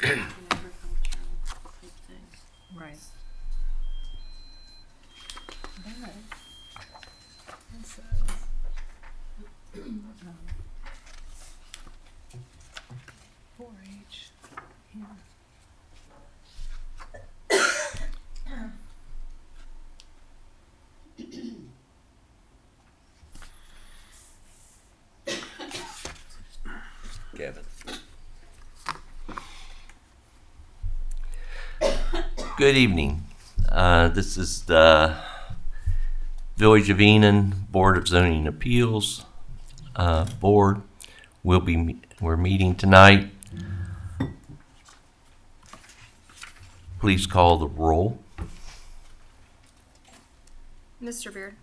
Right. But it says 4-H here. Kevin. Good evening. This is the Village of Enon Board of Zoning Appeals Board. We're meeting tonight. Please call the roll. Mr. Beard,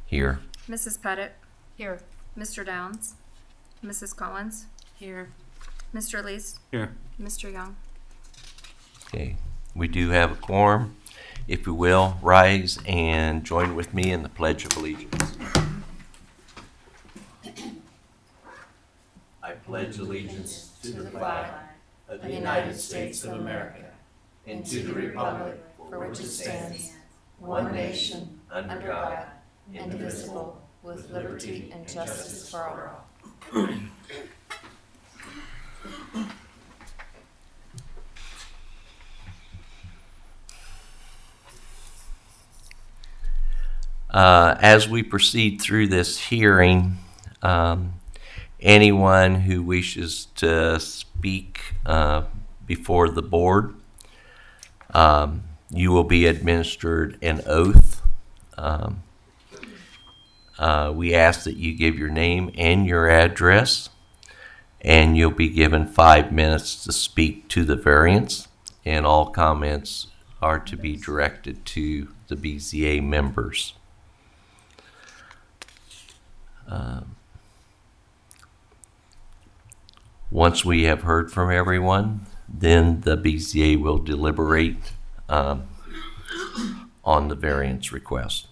Here. Mrs. Pettit, Here. Mr. Downs, Mrs. Collins, Here. Mr. Lees, Here. Mr. Young. Okay. We do have a quorum. If you will, rise and join with me in the Pledge of Allegiance. I pledge allegiance to the flag of the United States of America and to the republic for which it stands, one nation, under God, indivisible, with liberty and justice for all. As we proceed through this hearing, anyone who wishes to speak before the board, you will be administered an oath. We ask that you give your name and your address, and you'll be given 5 minutes to speak to the variance, and all comments are to be directed to the BZA members. Once we have heard from everyone, then the BZA will deliberate on the variance request.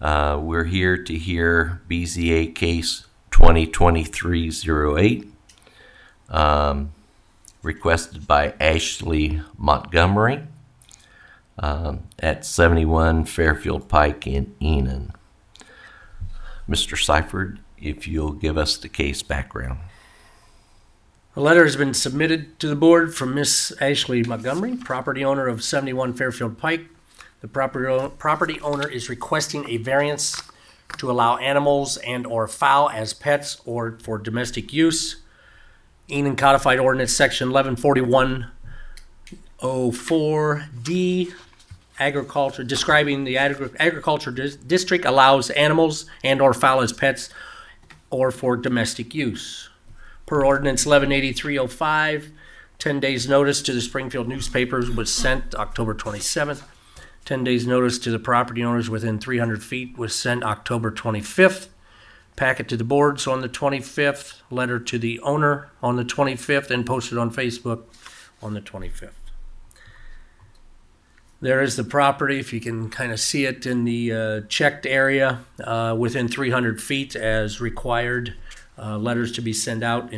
We're here to hear BZA case 2023-08, requested by Ashley Montgomery at 71 Fairfield Pike in Enon. Mr. Seifert, if you'll give us the case background. A letter has been submitted to the board from Miss Ashley Montgomery, property owner of 71 Fairfield Pike. The property owner is requesting a variance to allow animals and or fowl as pets or for domestic use. Enon Codified Ordinance Section 114104D, agriculture, describing the agriculture district allows animals and or fowl as pets or for domestic use. Per Ordinance 118305, 10 days notice to the Springfield newspapers was sent October 27th. 10 days notice to the property owners within 300 feet was sent October 25th. Packet to the boards on the 25th, letter to the owner on the 25th, and posted on Facebook on the 25th. There is the property, if you can kind of see it in the checked area within 300 feet as required. Letters to be sent out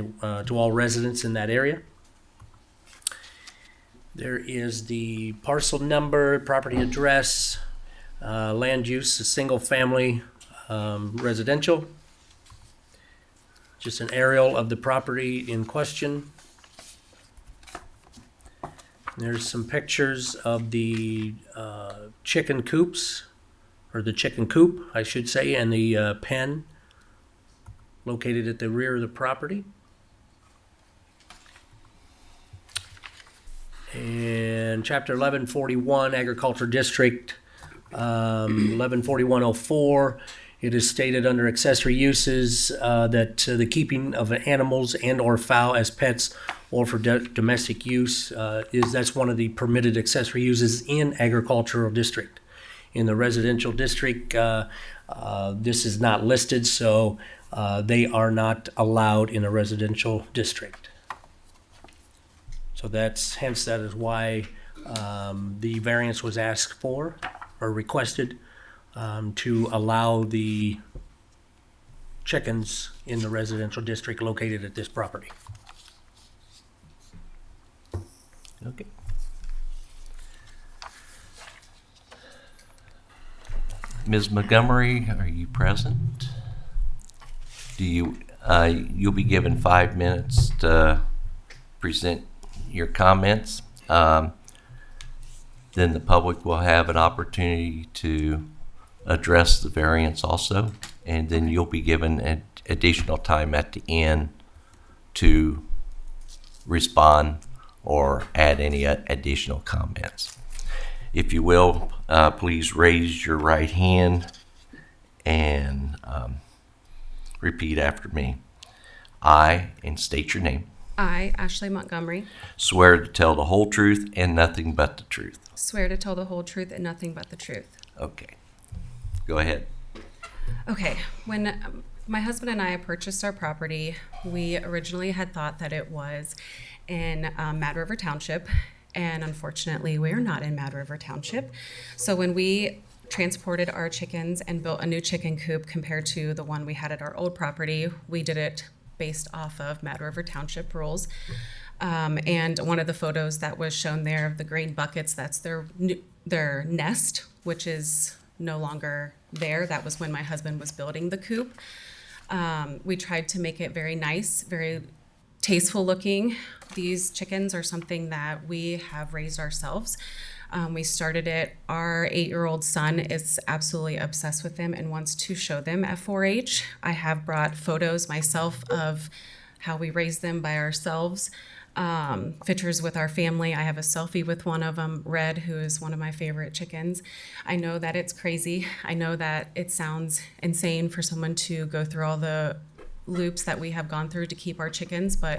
to all residents in that area. There is the parcel number, property address, land use, a single family residential. Just an aerial of the property in question. There's some pictures of the chicken coops, or the chicken coop, I should say, and the pen located at the rear of the property. And Chapter 1141, Agriculture District, 114104, it is stated under accessory uses that the keeping of animals and or fowl as pets or for domestic use that's one of the permitted accessory uses in agricultural district. In the residential district, this is not listed, so they are not allowed in a residential district. So hence that is why the variance was asked for or requested to allow the chickens in the residential district located at this property. Okay. Ms. Montgomery, are you present? You'll be given 5 minutes to present your comments. Then the public will have an opportunity to address the variance also, and then you'll be given additional time at the end to respond or add any additional comments. If you will, please raise your right hand and repeat after me. I, and state your name, I, Ashley Montgomery, swear to tell the whole truth and nothing but the truth. swear to tell the whole truth and nothing but the truth. Okay. Go ahead. Okay, when my husband and I purchased our property, we originally had thought that it was in Mad River Township, and unfortunately, we are not in Mad River Township. So when we transported our chickens and built a new chicken coop compared to the one we had at our old property, we did it based off of Mad River Township rules. And one of the photos that was shown there of the green buckets, that's their nest, which is no longer there. That was when my husband was building the coop. We tried to make it very nice, very tasteful looking. These chickens are something that we have raised ourselves. We started it. Our 8-year-old son is absolutely obsessed with them and wants to show them at 4-H. I have brought photos myself of how we raised them by ourselves. Pictures with our family. I have a selfie with one of them, Red, who is one of my favorite chickens. I know that it's crazy. I know that it sounds insane for someone to go through all the loops that we have gone through to keep our chickens, but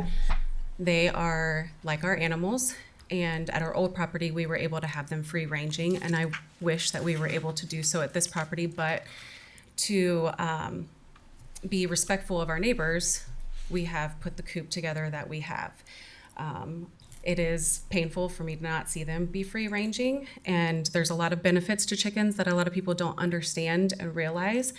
they are like our animals. And at our old property, we were able to have them free ranging, and I wish that we were able to do so at this property, but to be respectful of our neighbors, we have put the coop together that we have. It is painful for me to not see them be free ranging, and there's a lot of benefits to chickens that a lot of people don't understand and realize.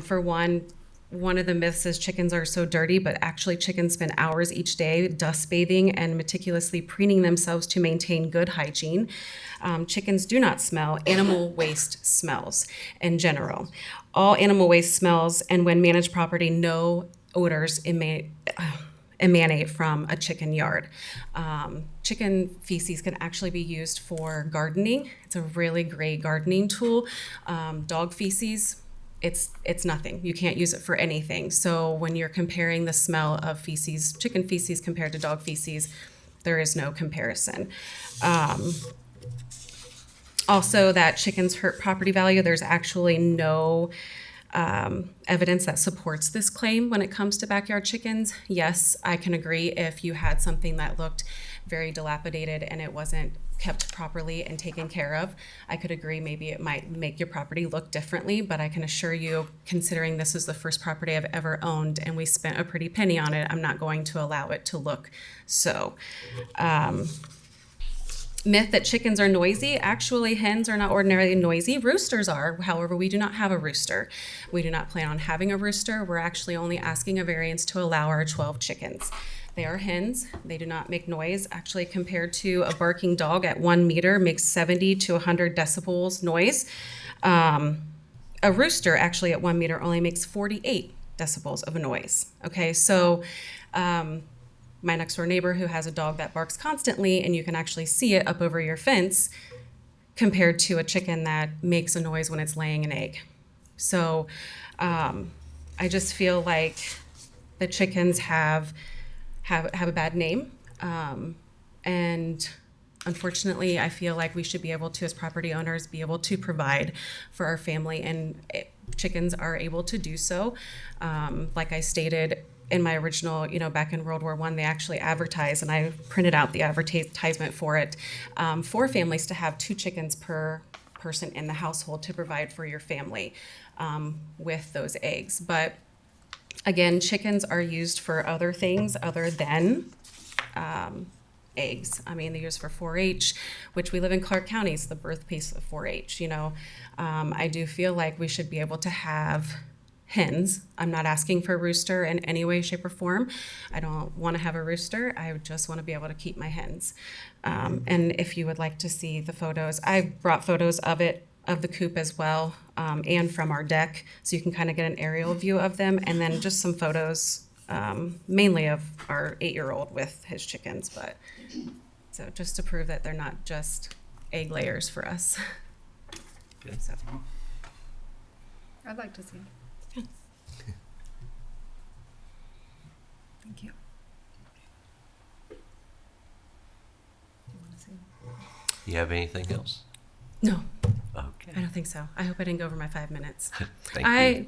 For one of the myths is chickens are so dirty, but actually chickens spend hours each day dust bathing and meticulously preening themselves to maintain good hygiene. Chickens do not smell. Animal waste smells in general. All animal waste smells, and when managed property, no odors emanate from a chicken yard. Chicken feces can actually be used for gardening. It's a really great gardening tool. Dog feces, it's nothing. You can't use it for anything. So when you're comparing the smell of feces, chicken feces compared to dog feces, there is no comparison. Also, that chickens hurt property value, there's actually no evidence that supports this claim when it comes to backyard chickens. Yes, I can agree if you had something that looked very dilapidated and it wasn't kept properly and taken care of, I could agree maybe it might make your property look differently, but I can assure you, considering this is the first property I've ever owned and we spent a pretty penny on it, I'm not going to allow it to look so. Myth that chickens are noisy. Actually, hens are not ordinarily noisy. Roosters are. However, we do not have a rooster. We do not plan on having a rooster. We're actually only asking a variance to allow our 12 chickens. They are hens. They do not make noise. Actually, compared to a barking dog at 1 meter, makes 70 to 100 decibels noise. A rooster actually at 1 meter only makes 48 decibels of a noise. Okay, so my next door neighbor who has a dog that barks constantly and you can actually see it up over your fence compared to a chicken that makes a noise when it's laying an egg. So I just feel like the chickens have a bad name. And unfortunately, I feel like we should be able to, as property owners, be able to provide for our family, and chickens are able to do so. Like I stated, in my original, back in World War I, they actually advertised, and I printed out the advertisement for it, for families to have 2 chickens per person in the household to provide for your family with those eggs. But again, chickens are used for other things other than eggs. I mean, they're used for 4-H, which we live in Clark County, it's the birthplace of 4-H. I do feel like we should be able to have hens. I'm not asking for a rooster in any way, shape, or form. I don't want to have a rooster. I just want to be able to keep my hens. And if you would like to see the photos, I brought photos of the coop as well, and from our deck, so you can kind of get an aerial view of them, and then just some photos, mainly of our 8-year-old with his chickens, but so just to prove that they're not just egg layers for us. Good. So. I'd like to see. Thank you. You wanna see? You have anything else? No, I Okay. don't think so. I hope I didn't go over my 5 minutes. Thank you.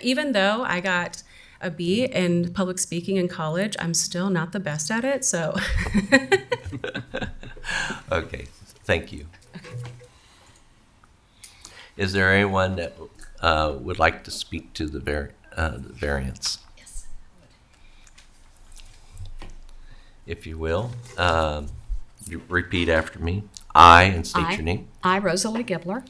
Even though I got a B in public speaking in college, I'm still not the best at it, so. Okay, thank you. Is there anyone that would like to speak to the variance? Yes. If you will, you repeat after me. I, and state your name, I, Rosalie Gibler,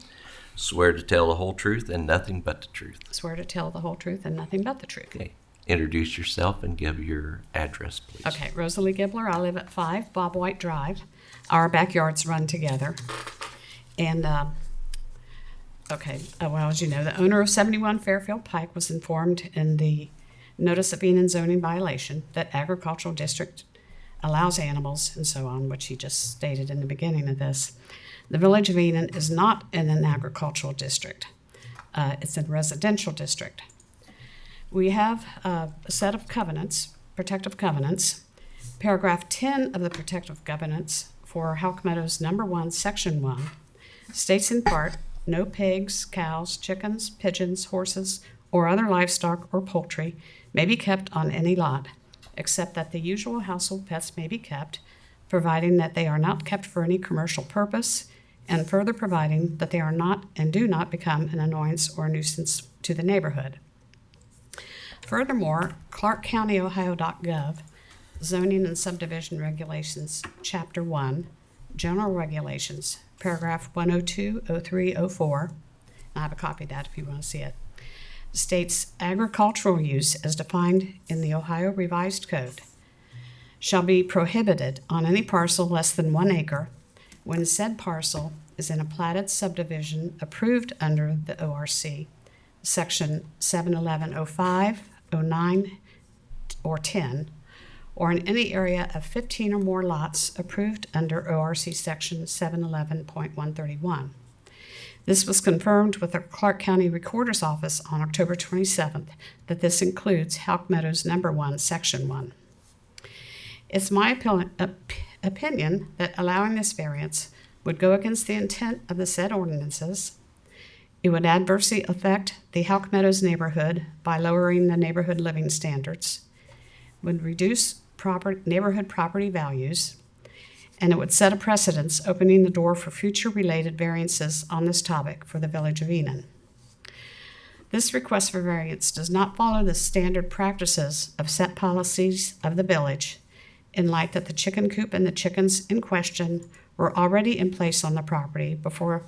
swear to tell the whole truth and nothing but the truth. swear to tell the whole truth and nothing but the truth. Okay. Introduce yourself and give your address, please. Okay, Rosalie Gibler, I live at 5 Bob White Drive. Our backyards run together. And, well, as you know, the owner of 71 Fairfield Pike was informed in the Notice of Enon zoning violation that agricultural district allows animals and so on, which he just stated in the beginning of this. The village of Enon is not in an agricultural district. It's a residential district. We have a set of covenants, protective covenants. Paragraph 10 of the protective covenants for Houck Meadows number 1, section 1, states in part, no pigs, cows, chickens, pigeons, horses, or other livestock or poultry may be kept on any lot, except that the usual household pets may be kept, providing that they are not kept for any commercial purpose, and further providing that they are not and do not become an annoyance or a nuisance to the neighborhood. Furthermore, Clark County, Ohio.gov, Zoning and Subdivision Regulations, Chapter 1, General Regulations, paragraph 102.03.04, I have a copy of that if you want to see it, states agricultural use as defined in the Ohio Revised Code shall be prohibited on any parcel less than 1 acre when said parcel is in a platted subdivision approved under the ORC, section 71105, 09, or 10, or in any area of 15 or more lots approved under ORC section 711.131. This was confirmed with the Clark County Recorder's Office on October 27th that this includes Houck Meadows number 1, section 1. It's my opinion that allowing this variance would go against the intent of the said ordinances. It would adversely affect the Houck Meadows neighborhood by lowering the neighborhood living standards, would reduce neighborhood property values, and it would set a precedence opening the door for future related variances on this topic for the village of Enon. This request for variance does not follow the standard practices of set policies of the village in light that the chicken coop and the chickens in question were already in place on the property before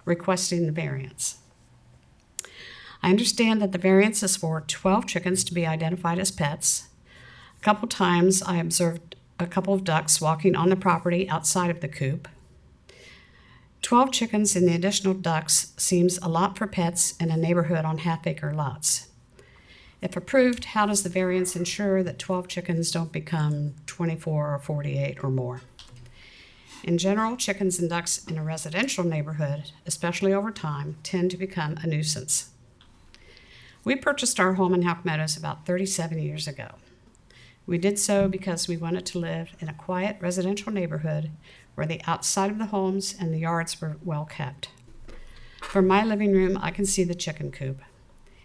requesting the variance. I understand that the variance is for 12 chickens to be identified as pets. A couple times I observed a couple of ducks walking on the property outside of the coop. 12 chickens and the additional ducks seems a lot for pets in a neighborhood on half-acre lots. If approved, how does the variance ensure that 12 chickens don't become 24 or 48 or more? In general, chickens and ducks in a residential neighborhood, especially over time, tend to become a nuisance. We purchased our home in Houck Meadows about 37 years ago. We did so because we wanted to live in a quiet residential neighborhood where the outside of the homes and the yards were well kept. From my living room, I can see the chicken coop,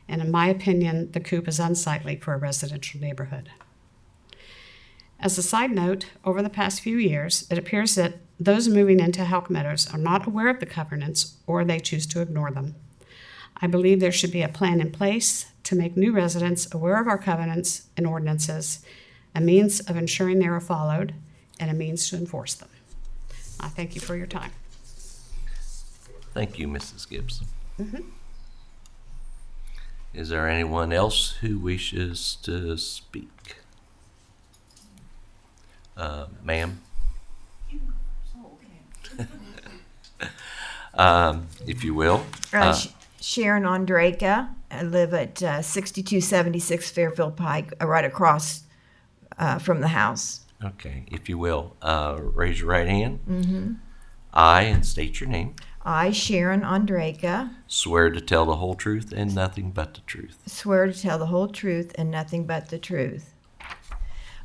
and in my opinion, the coop is unsightly for a residential neighborhood. As a side note, over the past few years, it appears that those moving into Houck Meadows are not aware of the covenants or they choose to ignore them. I believe there should be a plan in place to make new residents aware of our covenants and ordinances, a means of ensuring they are followed, and a means to enforce them. I thank you for your time. Thank you, Mrs. Gibbs. Is there anyone else who wishes to speak? Ma'am? If you will. Sharon Ondraka. I live at 6276 Fairfield Pike, right across from the house. Okay, if you will, raise your right hand. Mm-hmm. I, and state your name, I, Sharon Ondraka, swear to tell the whole truth and nothing but the truth. swear to tell the whole truth and nothing but the truth.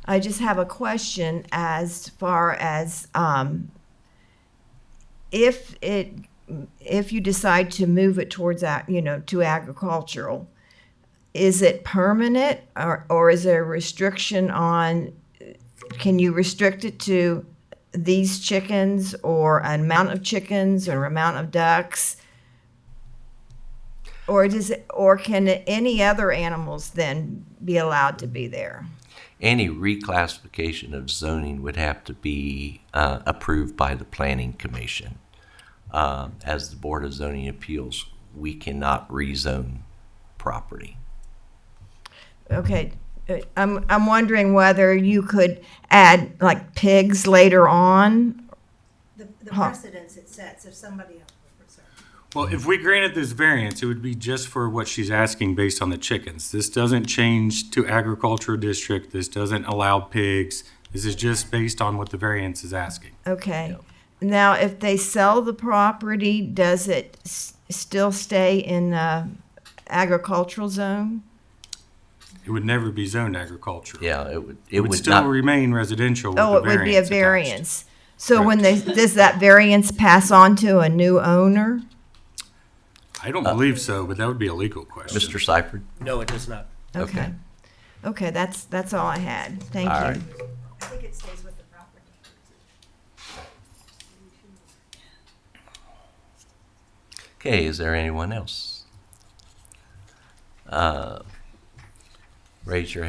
I just have a question as far as if you decide to move it towards that, to agricultural, is it permanent or is there a restriction on? Can you restrict it to these chickens or an amount of chickens or amount of ducks? Or can any other animals then be allowed to be there? Any reclassification of zoning would have to be approved by the Planning Commission. As the Board of Zoning Appeals, we cannot rezone property. Okay, I'm wondering whether you could add like pigs later on. The precedence it sets if somebody else. Well, if we granted this variance, it would be just for what she's asking based on the chickens. This doesn't change to agricultural district. This doesn't allow pigs. This is just based on what the variance is asking. Okay. Now, if they sell the property, does it still stay in the agricultural zone? It would never be zoned agricultural. Yeah, it would. It would still not remain residential with Oh, the it would be a attached. variance. So when does that variance pass on to a new owner? I don't believe so, but that would be a legal question. Mr. Seifert? No, it does not. Okay. Okay, that's all I had. Thank All you. right. I think it stays with the property. Okay, is there anyone else? Raise your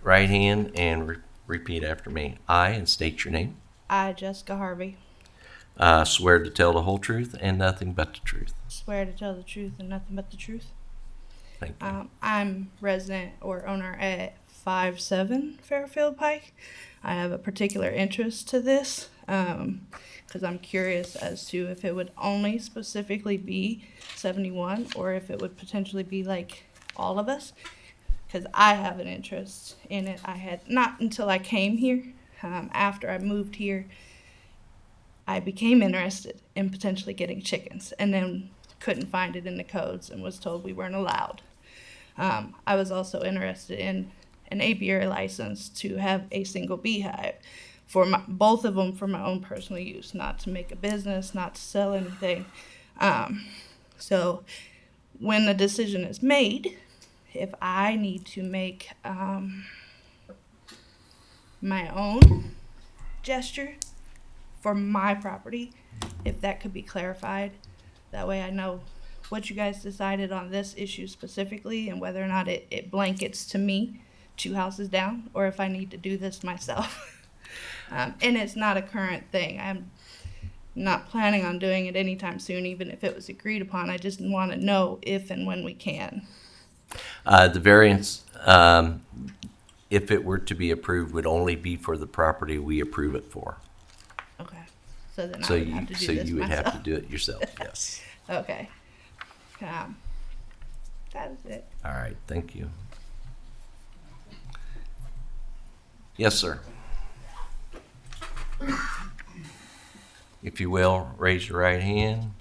right hand and repeat after me. I, and state your name, I, Jessica Harvey, swear to tell the whole truth and nothing but the truth. swear to tell the truth and nothing but the truth. Thank you. I'm resident or owner at 57 Fairfield Pike. I have a particular interest to this because I'm curious as to if it would only specifically be 71 or if it would potentially be like all of us, because I have an interest in it. I had not until I came here. After I moved here, I became interested in potentially getting chickens and then couldn't find it in the codes and was told we weren't allowed. I was also interested in an apiary license to have a single beehive for both of them for my own personal use, not to make a business, not to sell anything. So when the decision is made, if I need to make my own gesture for my property, if that could be clarified, that way I know what you guys decided on this issue specifically and whether or not it blankets to me 2 houses down or if I need to do this myself. And it's not a current thing. I'm not planning on doing it anytime soon, even if it was agreed upon. I just want to know if and when we can. The variance, if it were to be approved, would only be for the property we approve it for. Okay. So then So I would have to do this you would myself. have to do it yourself, yes. Okay. That is it. All right, thank you. Yes, sir. If you will, raise your right hand.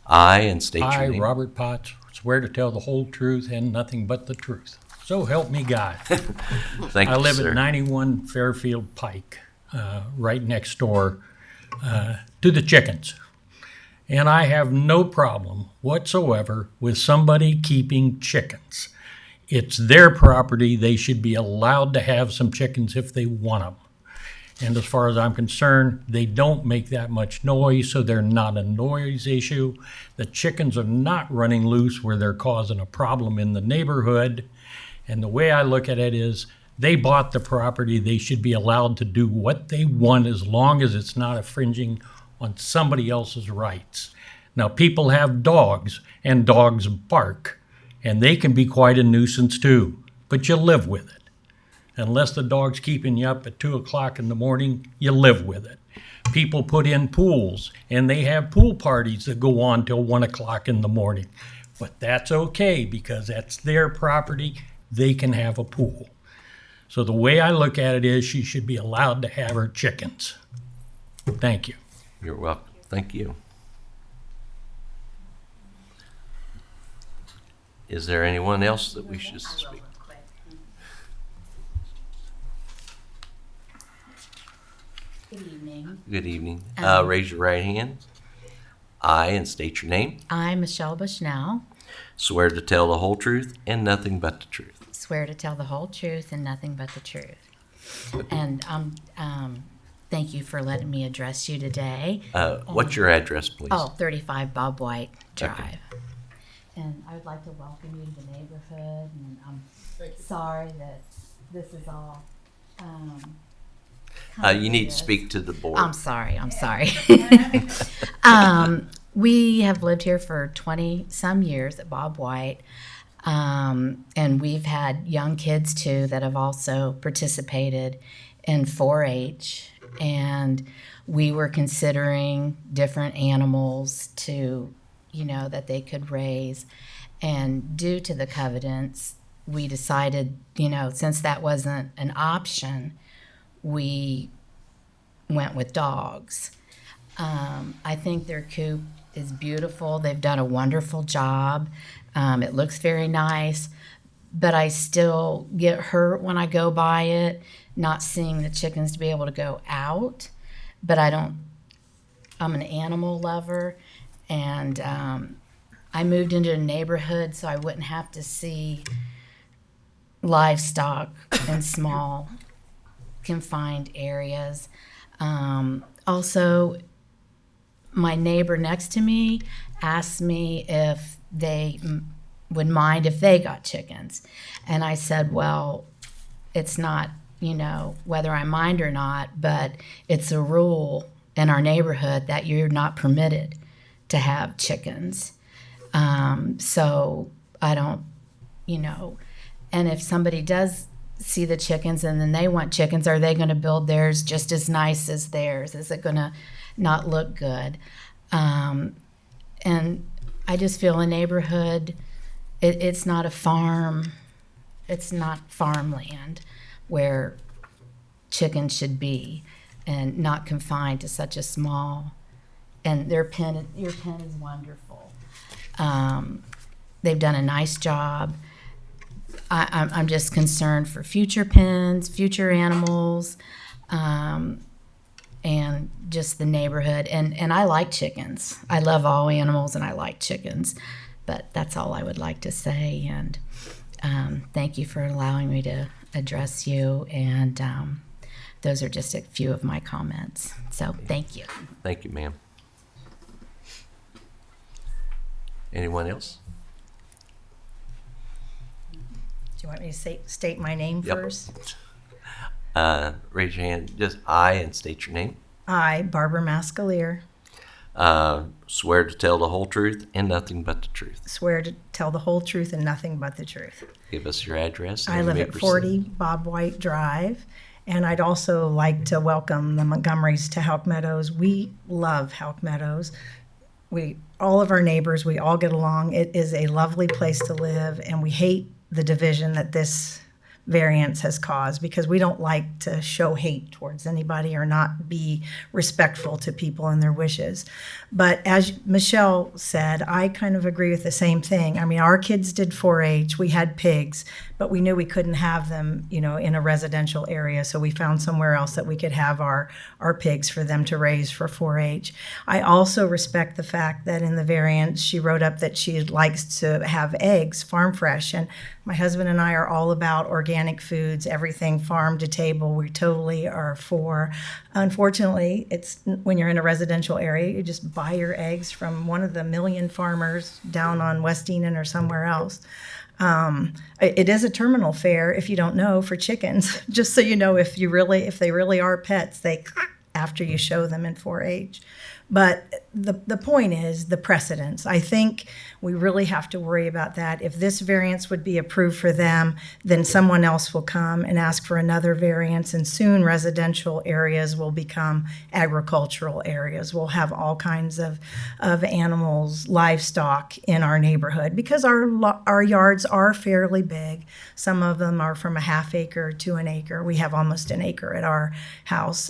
I, and state your I, name. Robert Potts, swear to tell the whole truth and nothing but the truth. So help me God. Thank I you, live sir. at 91 Fairfield Pike, right next door to the chickens. And I have no problem whatsoever with somebody keeping chickens. It's their property. They should be allowed to have some chickens if they want them. And as far as I'm concerned, they don't make that much noise, so they're not a noise issue. The chickens are not running loose where they're causing a problem in the neighborhood. And the way I look at it is, they bought the property. They should be allowed to do what they want as long as it's not infringing on somebody else's rights. Now, people have dogs, and dogs bark, And they can be quite a nuisance too, but you live with it. Unless the dog's keeping you up at 2 o'clock in the morning, you live with it. People put in pools, and they have pool parties that go on till 1 o'clock in the morning. But that's okay, because that's their property. They can have a pool. So the way I look at it is she should be allowed to have her chickens. Thank you. You're welcome. Thank you. Is there anyone else that we should speak? Good evening. Good evening. Raise your right hand. I, and state your name, I'm Michelle Bushnell. swear to tell the whole truth and nothing but the truth. Swear to tell the whole truth and nothing but the truth. And thank you for letting me address you today. What's your address, please? Oh, 35 Bob White Drive. Okay. And I would like to welcome you to the neighborhood. And I'm sorry that this is all. You need to speak to the board. I'm sorry. We have lived here for 20 some years at Bob White. And we've had young kids too that have also participated in 4-H. And we were considering different animals to, that they could raise. And due to the covenants, we decided, since that wasn't an option, we went with dogs. I think their coop is beautiful. They've done a wonderful job. It looks very nice, but I still get hurt when I go by it, not seeing the chickens to be able to go out. But I'm an animal lover, and I moved into a neighborhood so I wouldn't have to see livestock in small confined areas. Also, my neighbor next to me asked me if they would mind if they got chickens. And I said, well, it's not, whether I mind or not, but it's a rule in our neighborhood that you're not permitted to have chickens. So I don't, and if somebody does see the chickens and then they want chickens, are they going to build theirs just as nice as theirs? Is it going to not look good? And I just feel a neighborhood, it's not a farm, it's not farmland where chickens should be, and not confined to such a small, and your pen is wonderful. They've done a nice job. I'm just concerned for future pens, future animals, and just the neighborhood. And I like chickens. I love all animals, and I like chickens. But that's all I would like to say. And thank you for allowing me to address you. And those are just a few of my comments. So thank you. Thank you, ma'am. Anyone else? Do you want me to state my name Yep. first? Raise your hand. Just I, and state your name. I, Barbara Mascalier, Swear to tell the whole truth and nothing but the truth. swear to tell the whole truth and nothing but the truth. Give us your address. and I you live may at proceed. 40 Bob White Drive, and I'd also like to welcome the Montgomerys to Houck Meadows. We love Houck Meadows. All of our neighbors, we all get along. It is a lovely place to live, and we hate the division that this variance has caused, because we don't like to show hate towards anybody or not be respectful to people and their wishes. But as Michelle said, I kind of agree with the same thing. I mean, our kids did 4-H, we had pigs, but we knew we couldn't have them, in a residential area, so we found somewhere else that we could have our pigs for them to raise for 4-H. I also respect the fact that in the variance, she wrote up that she likes to have eggs, farm fresh, and my husband and I are all about organic foods, everything farm to table. We totally are for. Unfortunately, it's when you're in a residential area, you just buy your eggs from one of the million farmers down on West Enon or somewhere else. It is a terminal fare, if you don't know, for chickens. Just so you know, if they really are pets, they after you show them in 4-H. But the point is the precedence. I think we really have to worry about that. If this variance would be approved for them, then someone else will come and ask for another variance, and soon residential areas will become agricultural areas. We'll have all kinds of animals, livestock in our neighborhood because our yards are fairly big. Some of them are from a half acre to an acre. We have almost an acre at our house.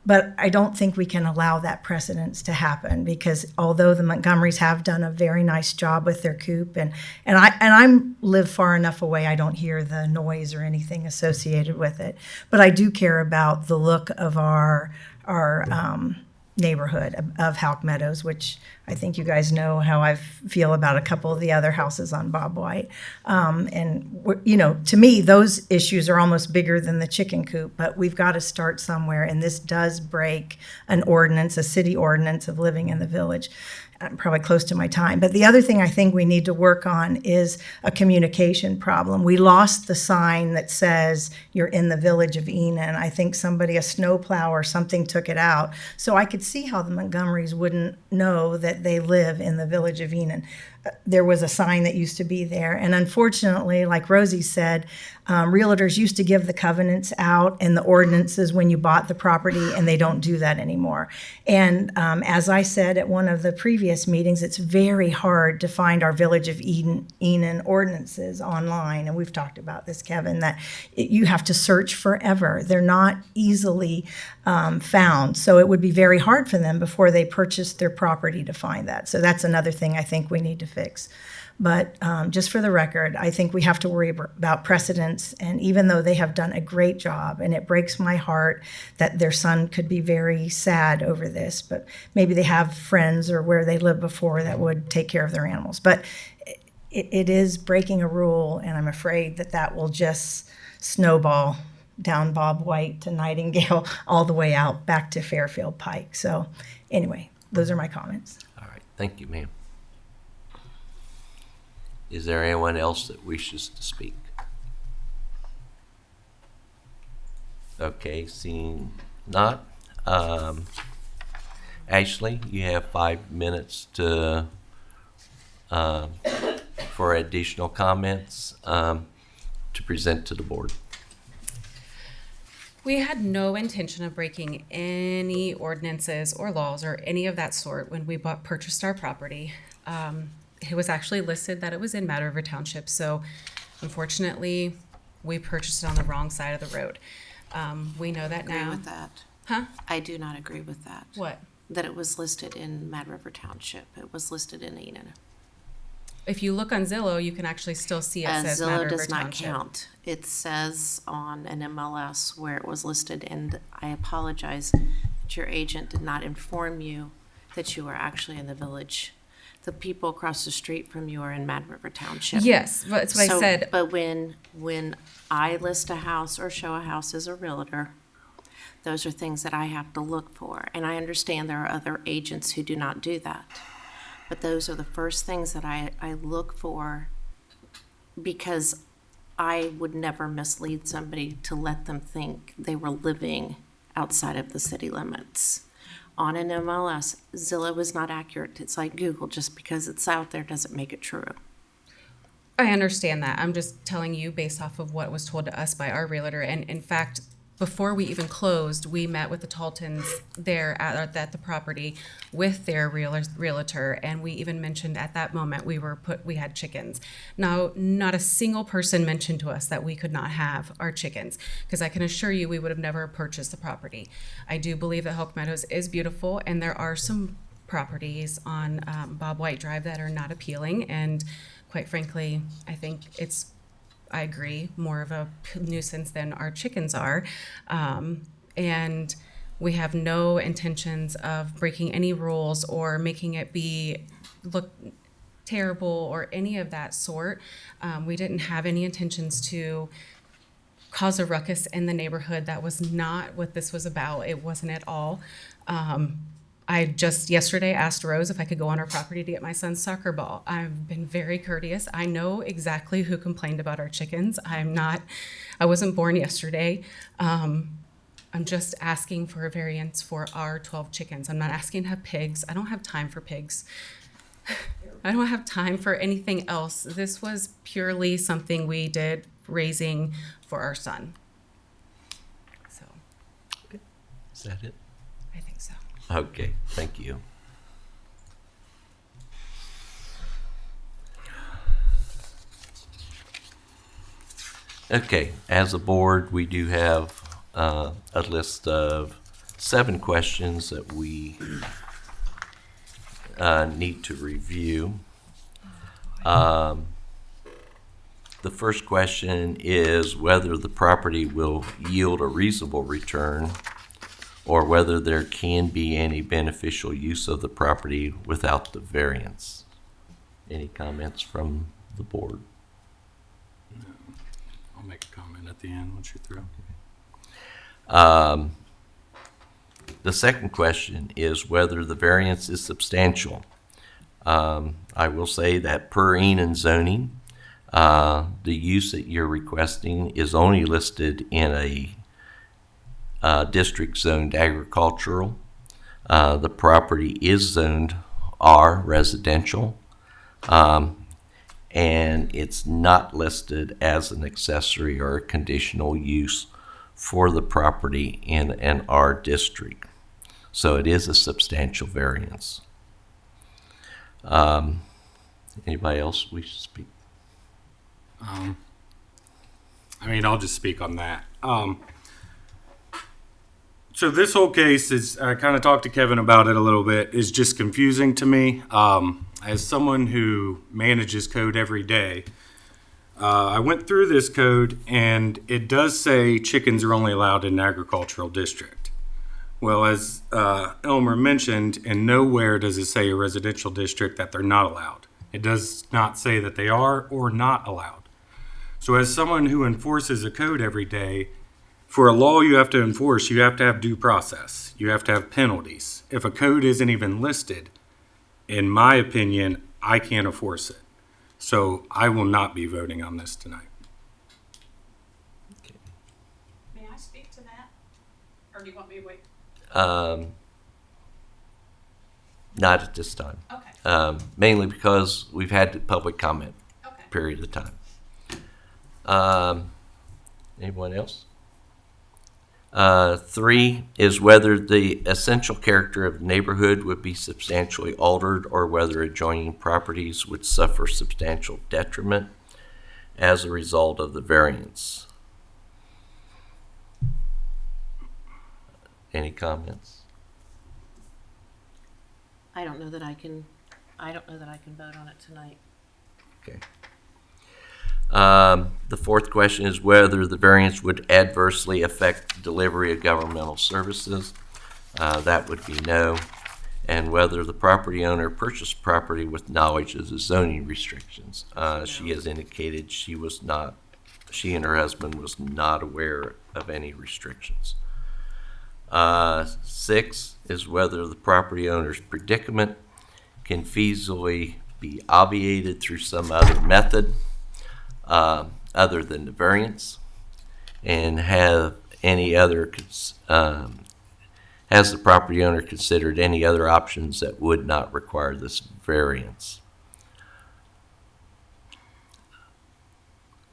But I don't think we can allow that precedence to happen because although the Montgomerys have done a very nice job with their coop, and I live far enough away, I don't hear the noise or anything associated with it. But I do care about the look of our neighborhood of Houck Meadows, which I think you guys know how I feel about a couple of the other houses on Bob White. To me, those issues are almost bigger than the chicken coop, but we've got to start somewhere, and this does break an ordinance, a city ordinance of living in the village. I'm probably close to my time. But the other thing I think we need to work on is a communication problem. We lost the sign that says you're in the village of Enon. I think a snowplow or something took it out. So I could see how the Montgomerys wouldn't know that they live in the village of Enon. There was a sign that used to be there. And unfortunately, like Rosie said, realtors used to give the covenants out and the ordinances when you bought the property, and they don't do that anymore. And as I said at one of the previous meetings, it's very hard to find our Village of Enon ordinances online. And we've talked about this, Kevin, that you have to search forever. They're not easily found. So it would be very hard for them before they purchase their property to find that. So that's another thing I think we need to fix. But just for the record, I think we have to worry about precedents. And even though they have done a great job, and it breaks my heart that their son could be very sad over this, but maybe they have friends or where they lived before that would take care of their animals. But it is breaking a rule, and I'm afraid that will just snowball down Bob White to Nightingale all the way out back to Fairfield Pike. So anyway, those are my comments. All right, thank you, ma'am. Is there anyone else that wishes to speak? Okay, seeing not. Ashley, you have 5 minutes for additional comments to present to the board. We had no intention of breaking any ordinances or laws or any of that sort when we purchased our property. It was actually listed that it was in Mad River Township, so unfortunately, we purchased it on the wrong side of the road. We know that Agree now. with that. Huh? I do not agree with that. What? That it was listed in Mad River Township. It was listed in Enon. If you look on Zillow, you can actually still see it says Mad Zillow River does not Township. count. It says on an MLS where it was listed, and I apologize that your agent did not inform you that you were actually in the village. The people across the street from you are in Mad River Township. Yes, that's what I said. But when I list a house or show a house as a realtor, those are things that I have to look for. And I understand there are other agents who do not do that. But those are the first things that I look for, because I would never mislead somebody to let them think they were living outside of the city limits. On an MLS, Zillow is not accurate. It's like Google. Just because it's out there doesn't make it true. I understand that. I'm just telling you based off of what was told to us by our realtor. And in fact, before we even closed, we met with the Taltons there at the property with their realtor, and we even mentioned at that moment we had chickens. Now, not a single person mentioned to us that we could not have our chickens, because I can assure you we would have never purchased the property. I do believe that Houck Meadows is beautiful, and there are some properties on Bob White Drive that are not appealing, and quite frankly, I agree, more of a nuisance than our chickens are. And we have no intentions of breaking any rules or making it look terrible or any of that sort. We didn't have any intentions to cause a ruckus in the neighborhood. That was not what this was about. It wasn't at all. I just yesterday asked Rose if I could go on her property to get my son's soccer ball. I've been very courteous. I know exactly who complained about our chickens. I wasn't born yesterday. I'm just asking for a variance for our 12 chickens. I'm not asking to have pigs. I don't have time for pigs. I don't have time for anything else. This was purely something we did raising for our son. So Is that it? I think so. Okay, thank you. Okay, as a board, we do have a list of 7 questions that we need to review. The first question is whether the property will yield a reasonable return or whether there can be any beneficial use of the property without the variance. Any comments from the board? I'll make a comment at the end once you're through. The second question is whether the variance is substantial. I will say that per Enon zoning, the use that you're requesting is only listed in a district zoned agricultural. The property is zoned R, residential, and it's not listed as an accessory or a conditional use for the property in an R district. So it is a substantial variance. Anybody else we should speak? I mean, I'll just speak on that. So this whole case is, I kind of talked to Kevin about it a little bit, is just confusing to me. As someone who manages code every day, I went through this code and it does say chickens are only allowed in an agricultural district. Well, as Elmer mentioned, and nowhere does it say a residential district that they're not allowed. It does not say that they are or not allowed. So as someone who enforces a code every day, for a law you have to enforce, you have to have due process. You have to have penalties. If a code isn't even listed, in my opinion, I can't enforce it. So I will not be voting on this tonight. May I speak to that? Or do you want me to wait? Not at this time. Okay. Mainly because we've had the public comment Okay. period of time. Anyone else? 3 is whether the essential character of the neighborhood would be substantially altered or whether adjoining properties would suffer substantial detriment as a result of the variance. Any comments? I don't know that I can vote on it tonight. Okay. The fourth question is whether the variance would adversely affect delivery of governmental services. That would be no. And whether the property owner purchased property with knowledge of the zoning restrictions. She has indicated she and her husband was not aware of any restrictions. 6 is whether the property owner's predicament can feasibly be obviated through some other method other than the variance, and has the property owner considered any other options that would not require this variance.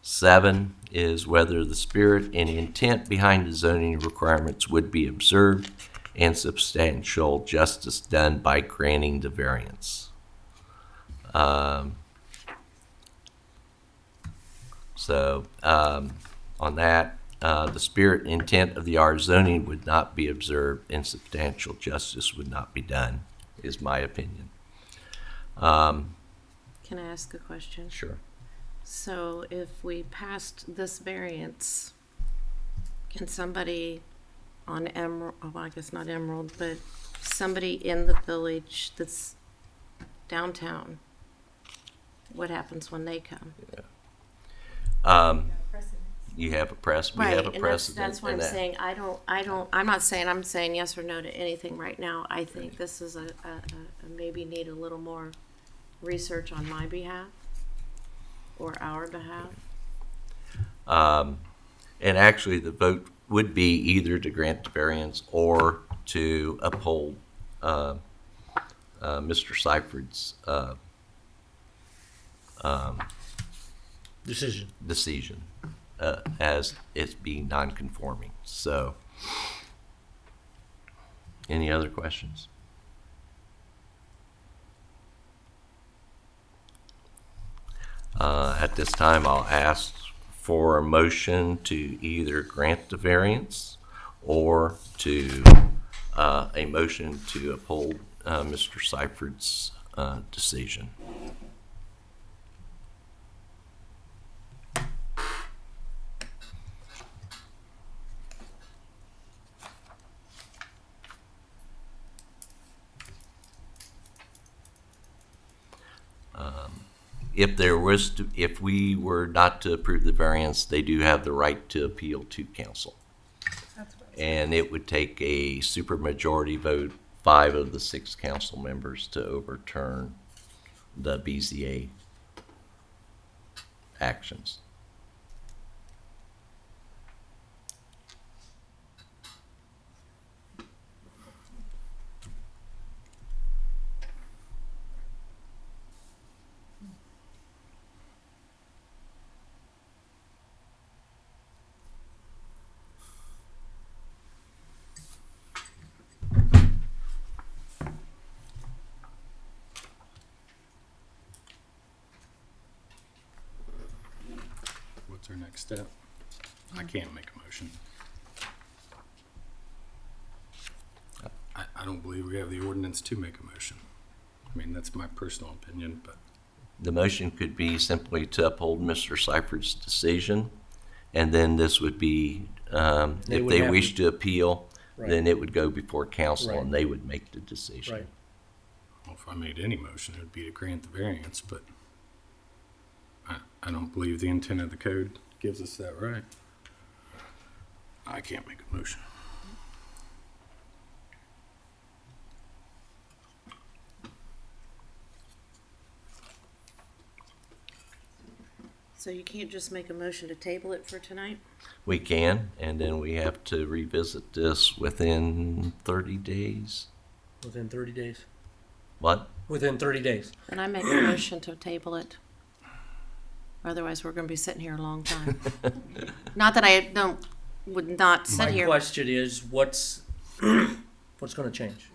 7 is whether the spirit and intent behind the zoning requirements would be observed and substantial justice done by granting the variance. On that, the spirit and intent of the R zoning would not be observed and substantial justice would not be done, is my opinion. Can I ask a question? Sure. So if we passed this variance, can somebody on Emerald, well, I guess not Emerald, but somebody in the village that's downtown, what happens when they come? You have a precedent. Right, We have a and precedent. that's what in I'm that. saying. I'm saying yes or no to anything right now. I think this is a maybe need a little more research on my behalf or our behalf. And actually, the vote would be either to grant the variance or to uphold Mr. Seiferd's decision as it being non-conforming. So, any other questions? At this time, I'll ask for a motion to either grant the variance or to a motion to uphold Mr. Seiferd's decision. If we were not to approve the variance, they do have the right to appeal to council. And it would take a supermajority vote, 5 of the 6 council members, to overturn the BZA actions. What's our next step? I can't make a motion. I don't believe we have the ordinance to make a motion. I mean, that's my personal opinion, but. The motion could be simply to uphold Mr. Seiferd's decision, and then this would be, if they wish to appeal, then it would go before council and they would make the decision. Right. Well, if I made any motion, it would be to grant the variance, but I don't believe the intent of the code gives us that right. I can't make a motion. So you can't just make a motion to table it for tonight? We can, and then we have to revisit this within 30 days. Within 30 days. What? Within 30 days. Then I make a motion to table it. Otherwise, we're gonna be sitting here a long time. Not that I would not sit My here. question is, what's going to change?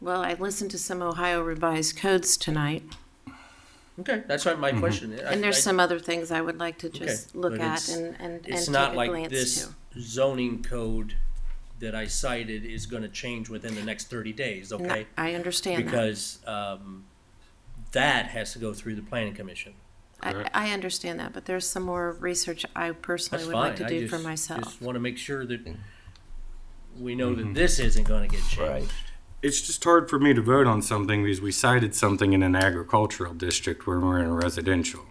Well, I listened to some Ohio revised codes tonight, Okay, that's what my question is. and there's some other things I would like to just look but at it's- and It's take not a like glance this to. zoning code that I cited is going to change within the next 30 days, No, okay? I understand that. Because that has to go through the planning commission. I understand that, but there's some more research I personally That's would fine. like to I do for just myself. want to make sure that we know that this isn't going to get changed. Right. It's just hard for me to vote on something because we cited something in an agricultural district where we're in a residential.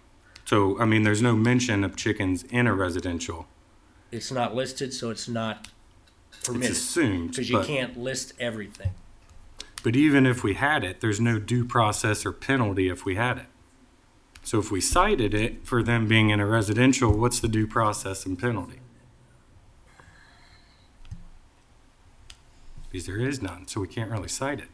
So, I mean, there's no mention of chickens in a residential. It's not listed, so it's not permitted. It's assumed, Because you but, can't list everything. but even if we had it, there's no due process or penalty if we had it. So if we cited it for them being in a residential, what's the due process and penalty? Because there is none, so we can't really cite it.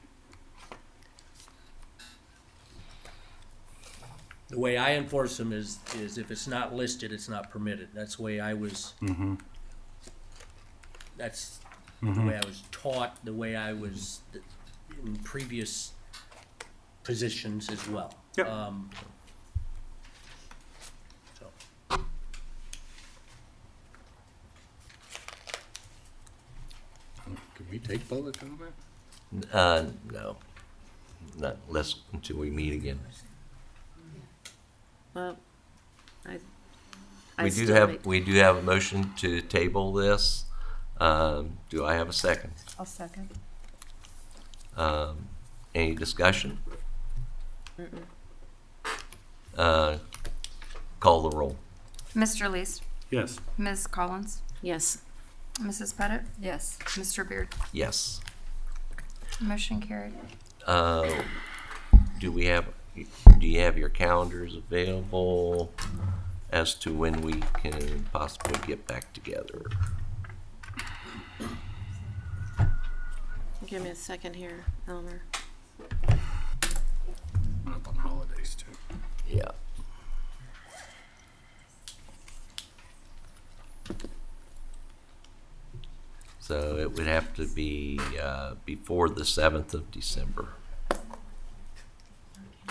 The way I enforce them is if it's not listed, it's not permitted. That's the way I was, that's the way I was taught, the way I was in previous positions as well. Yep. So, Can we take public comment? No. Not unless until we meet again. Well, We do have a motion to table this. Do I have a second? I'll second. Any discussion? Call the roll. Mr. Least, Yes. Ms. Collins, yes. Mrs. Pettit? Yes. Mr. Beard? Yes. Motion carried. Do you have your calendars available as to when we can possibly get back together. Give me a second here, Elmer. Up on holidays too. Yeah. So it would have to be before the 7th of December.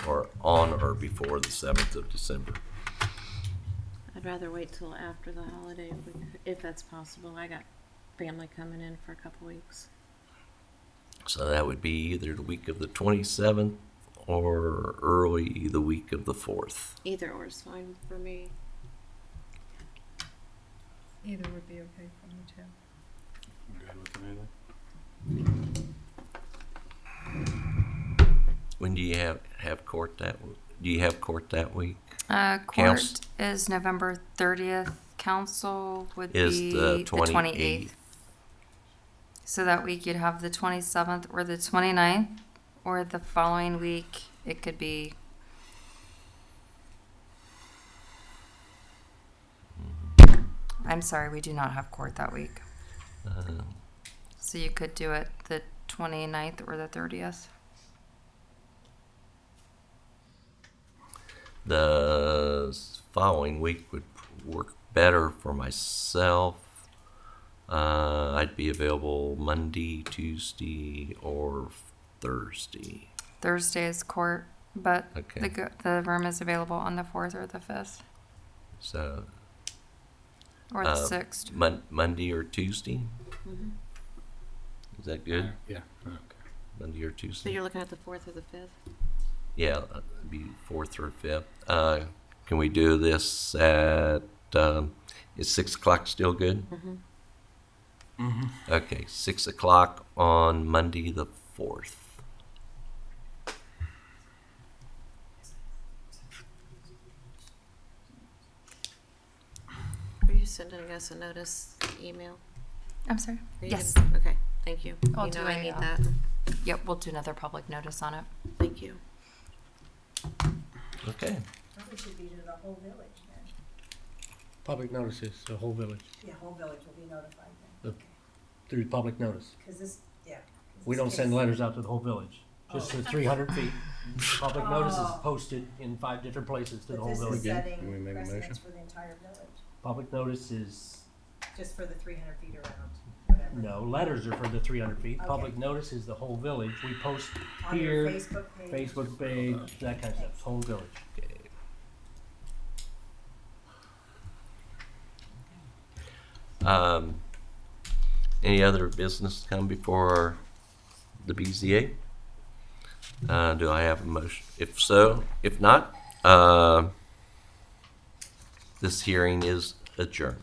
Or on or before the 7th of December. I'd rather wait till after the holiday if that's possible. I got family coming in for a couple weeks. So that would be either the week of the 27th or early the week of the 4th. Either or is fine for me. Either would be okay for me too. Good with anything? When do you have court that? Do you have court that week? Court Council is November 30th. Council would is be the the 28th. 28th. So that week you'd have the 27th or the 29th, or the following week it could be. I'm sorry, we do not have court that week. So you could do it the 29th or the 30th. The following week would work better for myself. I'd be available Monday, Tuesday, or Thursday. Thursday is court, but Okay. the room is available on the 4th or the 5th So or the 6th. Monday or Tuesday? Mm-hmm. Is that good? Yeah. Okay. Monday or So Tuesday? you're looking at the 4th or the 5th? Yeah, it'd be 4th or 5th. Can we do this at, is 6 o'clock still good? Mm-hmm. Okay, 6 o'clock on Monday the 4th. Are you sending us a notice email? I'm sorry. Are you Yes. gonna- Okay, thank you. I'll You do know I a, need uh, that. Yep, we'll do another public notice on it. Thank you. Okay. Probably should be to the whole village then. Public notices, the whole village, The whole village will be notified then. through public notice. Because this, yeah. We don't send letters out to the whole village, just the 300 feet. Public notice is posted in 5 different places to the whole village. Can we make a motion? for the entire village, Public notice is, just for the 300 feet around, whatever. no, letters are for the 300 feet. Okay. Public notice is the whole village. We post On your here, Facebook page. Facebook page, that kind of stuff, whole village. Any other business to come before the BZA? Do I have a motion? If so, if not, this hearing is adjourned.